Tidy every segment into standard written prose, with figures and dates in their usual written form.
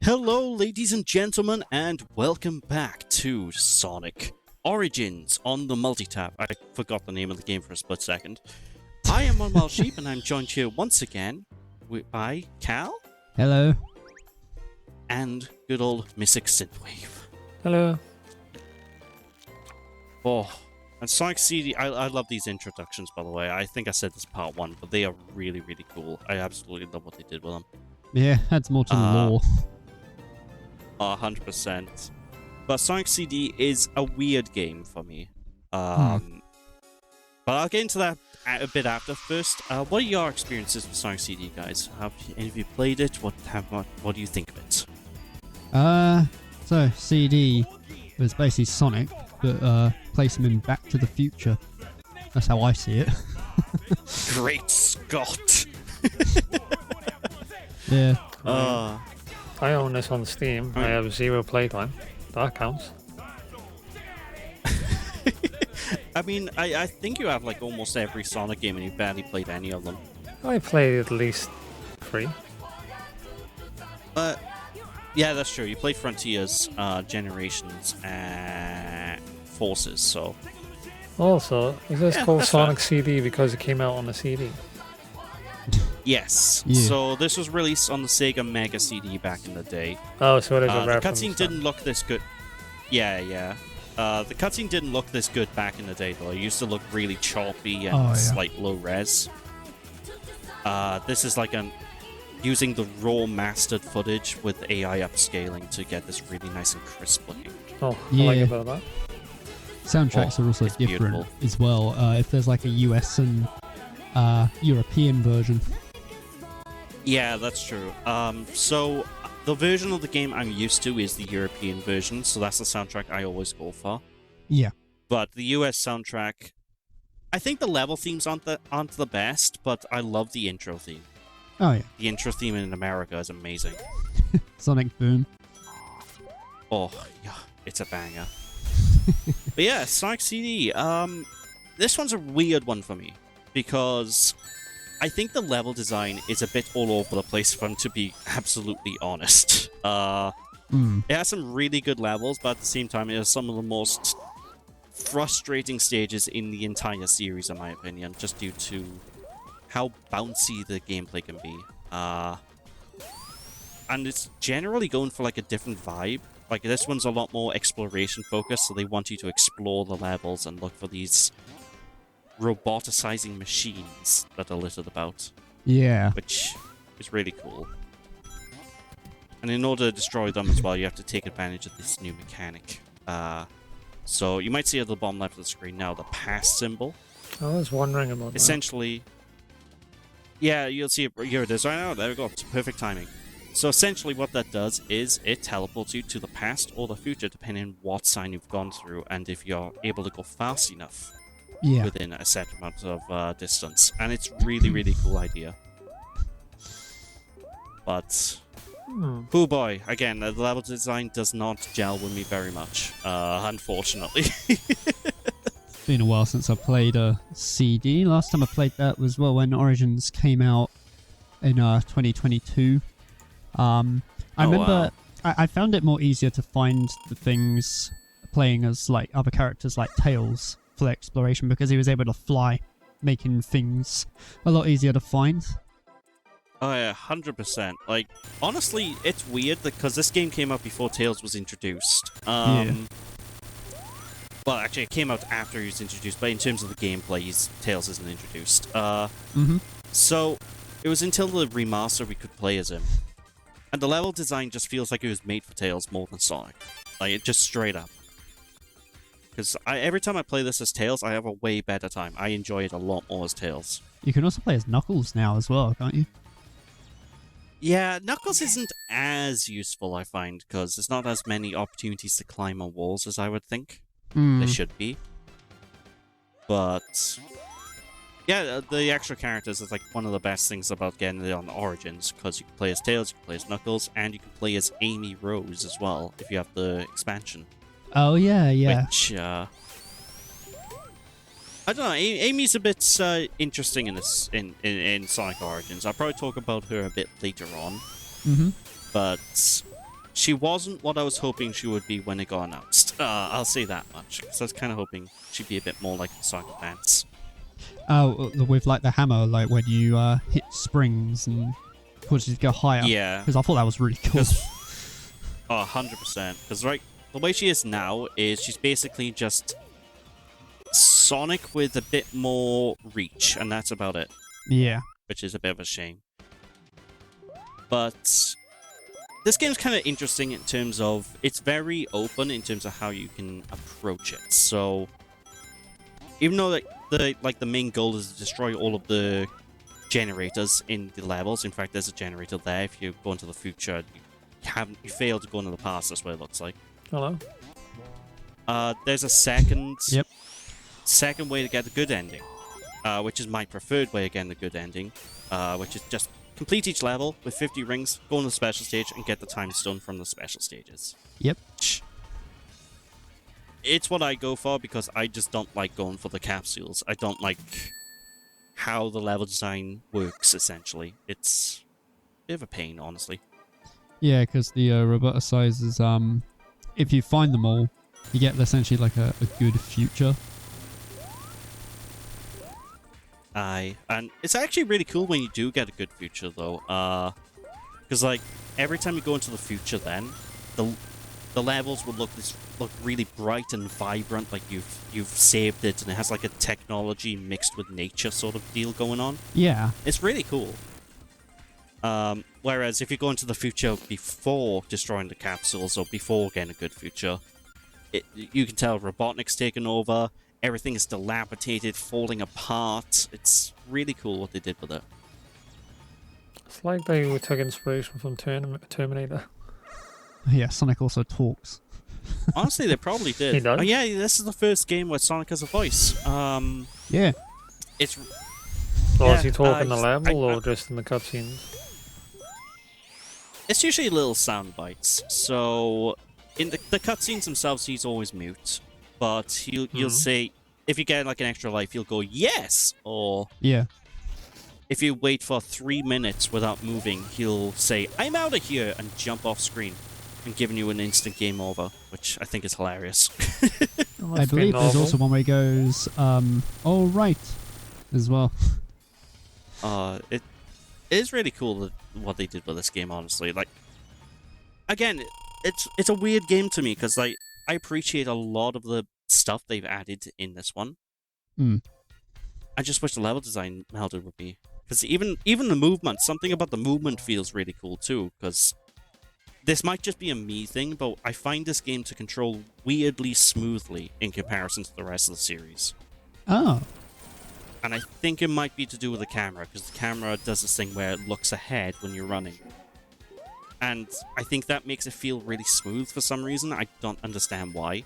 Hello, ladies and gentlemen, and welcome back to Sonic Origins on the multi-tab. I forgot the name of the game for a split second. I am OneWelshSheep, and I'm joined here once again by Cal. Hello. And good old MysticSynthwave. Hello. Oh, and Sonic CD, I love these introductions, by the way. I think I said this part 1, but they are really, really cool. I absolutely love what they did with them. Yeah, adds more to the lore. 100%. But Sonic CD is a weird game for me. But I'll get into that a bit after. First, what are your experiences with Sonic CD, guys? Have any of you played it? What do you think of it? So CD was basically Sonic, but place him in Back to the Future. That's how I see it. Great Scott! Yeah. I own this on Steam. I have 0 playtime. That counts. I mean, I think you have like almost every Sonic game and you barely played any of them. I played at least 3. Yeah, that's true. You played Frontiers, Generations, and Forces, so... Also, is this called Sonic fair. CD because it came out on the CD? Yes. Yeah. So this was released on the Sega Mega CD back in the day. Oh, so it is a The reference. cutscene didn't look this good. Yeah. The cutscene didn't look this good back in the day, though. It used to look really choppy and like low res. This is like using the raw mastered footage with AI upscaling to get this really nice and crisp looking. Oh, Yeah. I like about that. Soundtracks are also it's different beautiful. as well. If there's like a US and European version. Yeah, that's true. So the version of the game I'm used to is the European version, so that's the soundtrack I always go for. Yeah. But the US soundtrack, I think the level themes aren't the best, but I love the intro theme. Oh yeah. The intro theme in America is amazing. Sonic Boom. Oh, yeah, it's a banger. But yeah, Sonic CD, this one's a weird one for me, because I think the level design is a bit all over the place, if I'm to be absolutely honest. It has some really good levels, but at the same time, it has some of the most frustrating stages in the entire series, in my opinion, just due to how bouncy the gameplay can be. And it's generally going for like a different vibe. Like this one's a lot more exploration focused, so they want you to explore the levels and look for these roboticizing machines that are littered about. Yeah. Which is really cool. And in order to destroy them as well, you have to take advantage of this new mechanic. So you might see at the bottom left of the screen now the pass symbol. I was wondering about that. Essentially, yeah, you'll see it. Here it is right now. There we go. It's perfect timing. So essentially what that does is it teleports you to the past or the future, depending on what sign you've gone through and if you're able to go fast enough within a set amount of distance. And it's really, really cool idea. But, oh boy, again, the level design does not gel with me very much, unfortunately. It's been a while since I played a CD. Last time I played that was when Origins came out in 2022. I remember I found it more easier to find the things playing as like other characters like Tails for exploration because he was able to fly, making things a lot easier to find. Oh yeah, 100%. Like, honestly, it's weird because this game came out before Tails was introduced. Well, actually, it came out after he was introduced, but in terms of the gameplay, Tails isn't introduced. So, it was until the remaster we could play as him. And the level design just feels like it was made for Tails more than Sonic. Like, it just straight up. Because every time I play this as Tails, I have a way better time. I enjoy it a lot more as Tails. You can also play as Knuckles now as well, can't you? Yeah, Knuckles isn't as useful, I find, because there's not as many opportunities to climb on walls as I would think. There should be. But yeah, the extra characters is like one of the best things about getting it on Origins, because you can play as Tails, you can play as Knuckles, and you can play as Amy Rose as well, if you have the expansion. Oh yeah. Which, I don't know, Amy's a bit interesting in this in Sonic Origins. I'll probably talk about her a bit later on. But she wasn't what I was hoping she would be when it got announced. I'll say that much. So I was kind of hoping she'd be a bit more like Sonic Advance. Oh, with like the hammer, like when you hit springs and pushes to go higher. Yeah. Because I thought that was really cool. 100%. Because the way she is now is she's basically just Sonic with a bit more reach, and that's about it. Yeah. Which is a bit of a shame. But this game's kind of interesting in terms of it's very open in terms of how you can approach it. So even though the main goal is to destroy all of the generators in the levels. In fact, there's a generator there. If you go into the future, you fail to go into the past. That's what it looks like. Hello. There's a second Yep. way to get the good ending, which is my preferred way of getting the good ending, which is just complete each level with 50 rings, go on the special stage, and get the time stone from the special stages. Yep. It's what I go for because I just don't like going for the capsules. I don't like how the level design works, essentially. It's a bit of a pain, honestly. Yeah, because the roboticizers, if you find them all, you get essentially like a good future. And it's actually really cool when you do get a good future, though. Because, like, every time you go into the future then, the levels will look really bright and vibrant, like you've saved it, and it has like a technology mixed with nature sort of deal going on. Yeah. It's really cool. Whereas if you go into the future before destroying the capsules or before getting a good future, you can tell Robotnik's taken over, everything is dilapidated, falling apart. It's really cool what they did with it. It's like they took inspiration from Terminator. Yeah, Sonic also talks. Honestly, they probably did. He does? Oh yeah, this is the first game where Sonic has a voice. Yeah. It's... Or yeah, is he talking the I- level or just in the cutscenes? It's usually little sound bites. So, in the cutscenes themselves, he's always mute. But you'll say, if you get like an extra life, you'll go, yes! Or Yeah. if you wait for 3 minutes without moving, he'll say, I'm out of here! And jump off screen. And giving you an instant game over, which I think is hilarious. I believe there's also one where he goes, all right, as well. It is really cool what they did with this game, honestly. Like, again, it's a weird game to me because like I appreciate a lot of the stuff they've added in this one. I just wish the level design melded with me, because even the movement, something about the movement feels really cool too. Because this might just be a me thing, but I find this game to control weirdly smoothly in comparison to the rest of the series. Oh. And I think it might be to do with the camera, because the camera does this thing where it looks ahead when you're running. And I think that makes it feel really smooth for some reason. I don't understand why.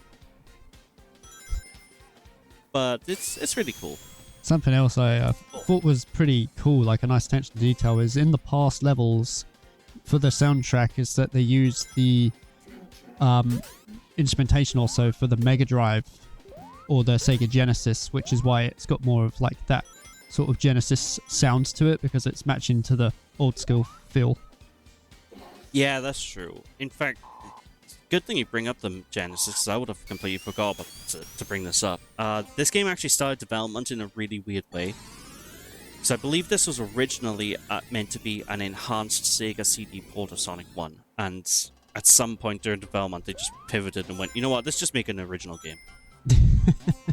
But it's really cool. Something else I thought was pretty cool, like a nice attention to detail, is in the past levels for the soundtrack is that they use the instrumentation also for the Mega Drive or the Sega Genesis, which is why it's got more of like that sort of Genesis sounds to it, because it's matching to the old school feel. Yeah, that's true. In fact, good thing you bring up the Genesis, because I would have completely forgot to bring this up. This game actually started development in a really weird way. So I believe this was originally meant to be an enhanced Sega CD port of Sonic 1. And at some point during development, they just pivoted and went, you know what, let's just make an original game.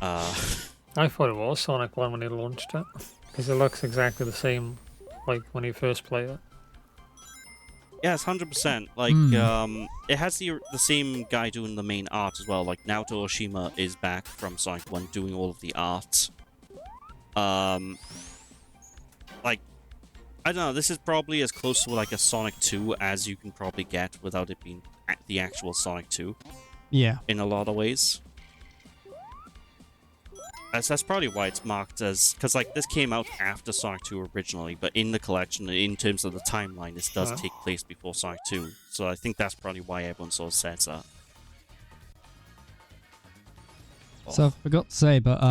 I thought it was Sonic 1 when they launched it, because it looks exactly the same like when you first played it. Yeah, it's 100%. Like, it has the same guy doing the main art as well. Like, Naoto Oshima is back from Sonic 1 doing all of the art. Like, I don't know, this is probably as close to like a Sonic 2 as you can probably get without it being the actual Sonic 2. Yeah. In a lot of ways. That's probably why it's marked as... Because, like, this came out after Sonic 2 originally, but in the collection, in terms of the timeline, this does take place before Sonic 2. So I think that's probably why everyone sort of says that. So I forgot to say, but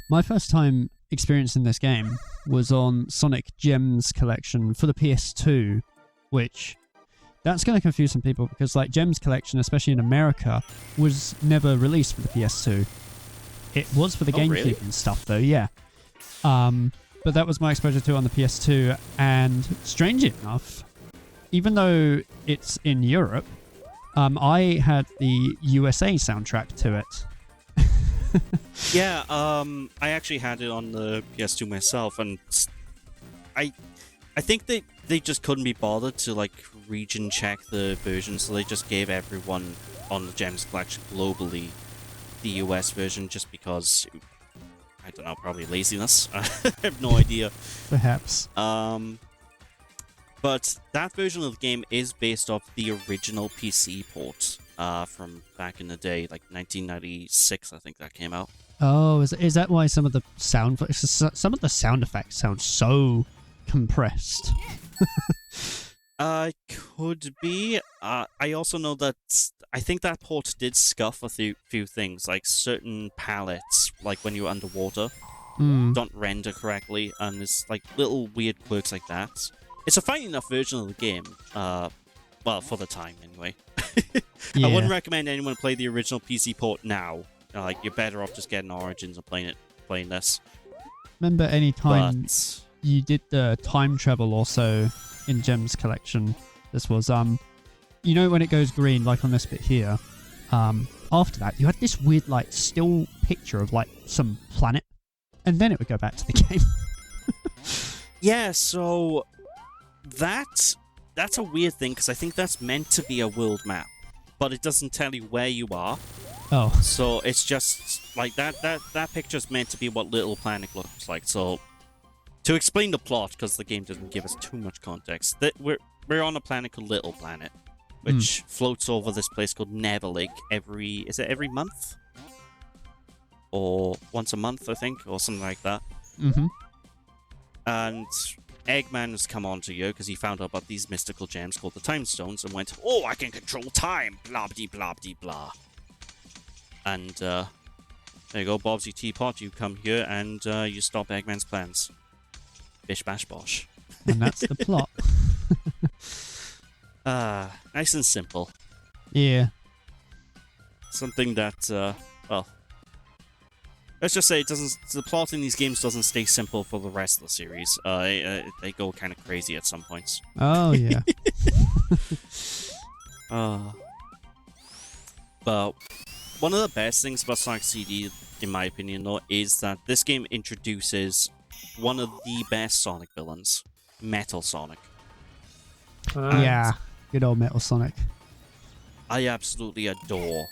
my first time experiencing this game was on Sonic Gems collection for the PS2, which that's going to confuse some people because like Gems Collection, especially in America, was never released for the PS2. It was for the GameCube really? and stuff though, yeah. But that was my exposure to it on the PS2, and strangely enough, even though it's in Europe, I had the USA soundtrack to it. Yeah, I actually had it on the PS2 myself, and I think they just couldn't be bothered to like region check the version, so they just gave everyone on the Gems Collection globally the US version, just because, I don't know, probably laziness. I have no idea. Perhaps. But that version of the game is based off the original PC port from back in the day, like 1996, I think that came out. Oh, is that why some of the sound effects sound so compressed? Could be. I also know that I think that port did scuff a few things, like certain palettes, like when you're underwater, don't render correctly, and there's like little weird quirks like that. It's a fine enough version of the game, well, for the time anyway. Yeah. I wouldn't recommend anyone play the original PC port now. Like, you're better off just getting Origins and playing this. Remember any time But you did the time travel also in Gems Collection? This was you know when it goes green, like on this bit here. After that, you had this weird like still picture of like some planet, and then it would go back to the game. yeah, so that's a weird thing, because I think that's meant to be a world map, but it doesn't tell you where you are. Oh. So it's just like that picture's meant to be what Little Planet looks like. So to explain the plot, because the game doesn't give us too much context, that we're on a planet called Little Planet, which floats over this place called Never Lake every month? Or once a month, I think, or something like that. Mm-hmm. And Eggman has come onto you because he found out about these mystical gems called the Time Stones and went, "Oh, I can control time, blah-blah-blah-blah." And there you go, Bobsy Teapot, you come here and you stop Eggman's plans. Bish bash bosh. And that's the plot. Nice and simple. Yeah. Something that, well, let's just say the plot in these games doesn't stay simple for the rest of the series. They go kind of crazy at some points. Oh, yeah. But one of the best things about Sonic CD, in my opinion, though, is that this game introduces one of the best Sonic villains, Metal Sonic. Yeah. Good old Metal Sonic. I absolutely adore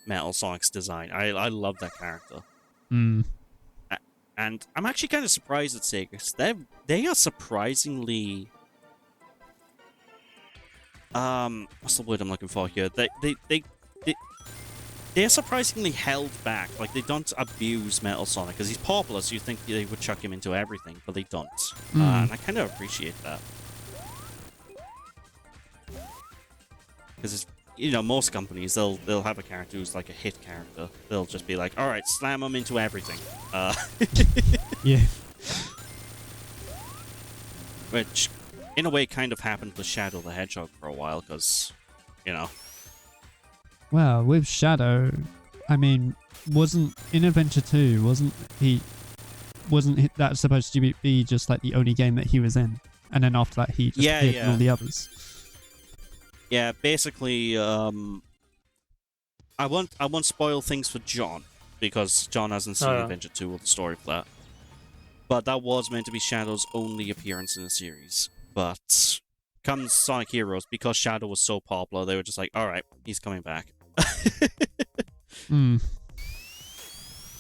Metal Sonic's design. I love that character. Mm. And I'm actually kind of surprised at Sega, because they are surprisingly... what's the word I'm looking for here? They're surprisingly held back. Like, they don't abuse Metal Sonic, because he's popular, so you think they would chuck him into everything, but they don't. And I kind of appreciate that. Because, you know, most companies, they'll have a character who's like a hit character. They'll just be like, alright, slam them into everything. Yeah. Which, in a way, kind of happened with Shadow the Hedgehog for a while, because, you know... Well, with Shadow, I mean, wasn't in Adventure 2, wasn't that supposed to be just like the only game that he was in? And then after that, he just appeared in all the others. Yeah, basically, I won't spoil things for John, because John hasn't seen Adventure 2 or the story for that. But that was meant to be Shadow's only appearance in the series. But comes Sonic Heroes, because Shadow was so popular, they were just like, alright, he's coming back. And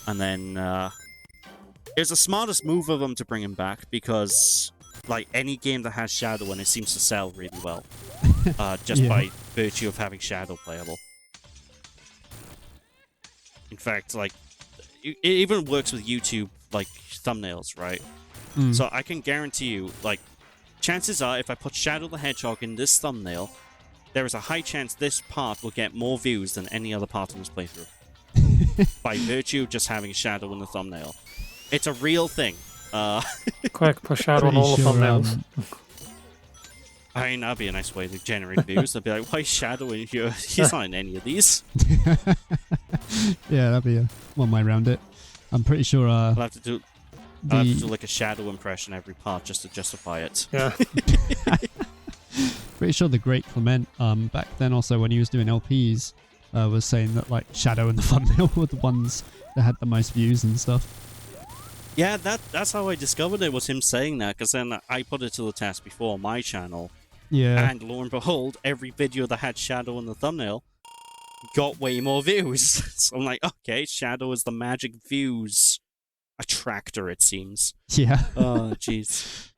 then, it was the smartest move of them to bring him back, because, like, any game that has Shadow in it seems to sell really well. Just by virtue of having Shadow playable. In fact, like, it even works with YouTube, like, thumbnails, right? So I can guarantee you, like, chances are if I put Shadow the Hedgehog in this thumbnail, there is a high chance this part will get more views than any other part in this playthrough. By virtue of just having Shadow in the thumbnail. It's a real thing. Quick, put Shadow on all the thumbnails. I mean, that'd be a nice way to generate views. I'd be like, why is Shadow in here? He's not in any of these. Yeah, that'd be one way around it. I'm pretty sure I'll have to do like a Shadow impression every part just to justify it. Yeah. pretty sure the Great Clement back then also when he was doing LPs was saying that like Shadow and the thumbnail were the ones that had the most views and stuff. Yeah, that's how I discovered it, was him saying that, because then I put it to the test before on my channel. Yeah. And lo and behold, every video that had Shadow in the thumbnail got way more views. So I'm like, okay, Shadow is the magic views attractor, it seems. Yeah. Oh, jeez.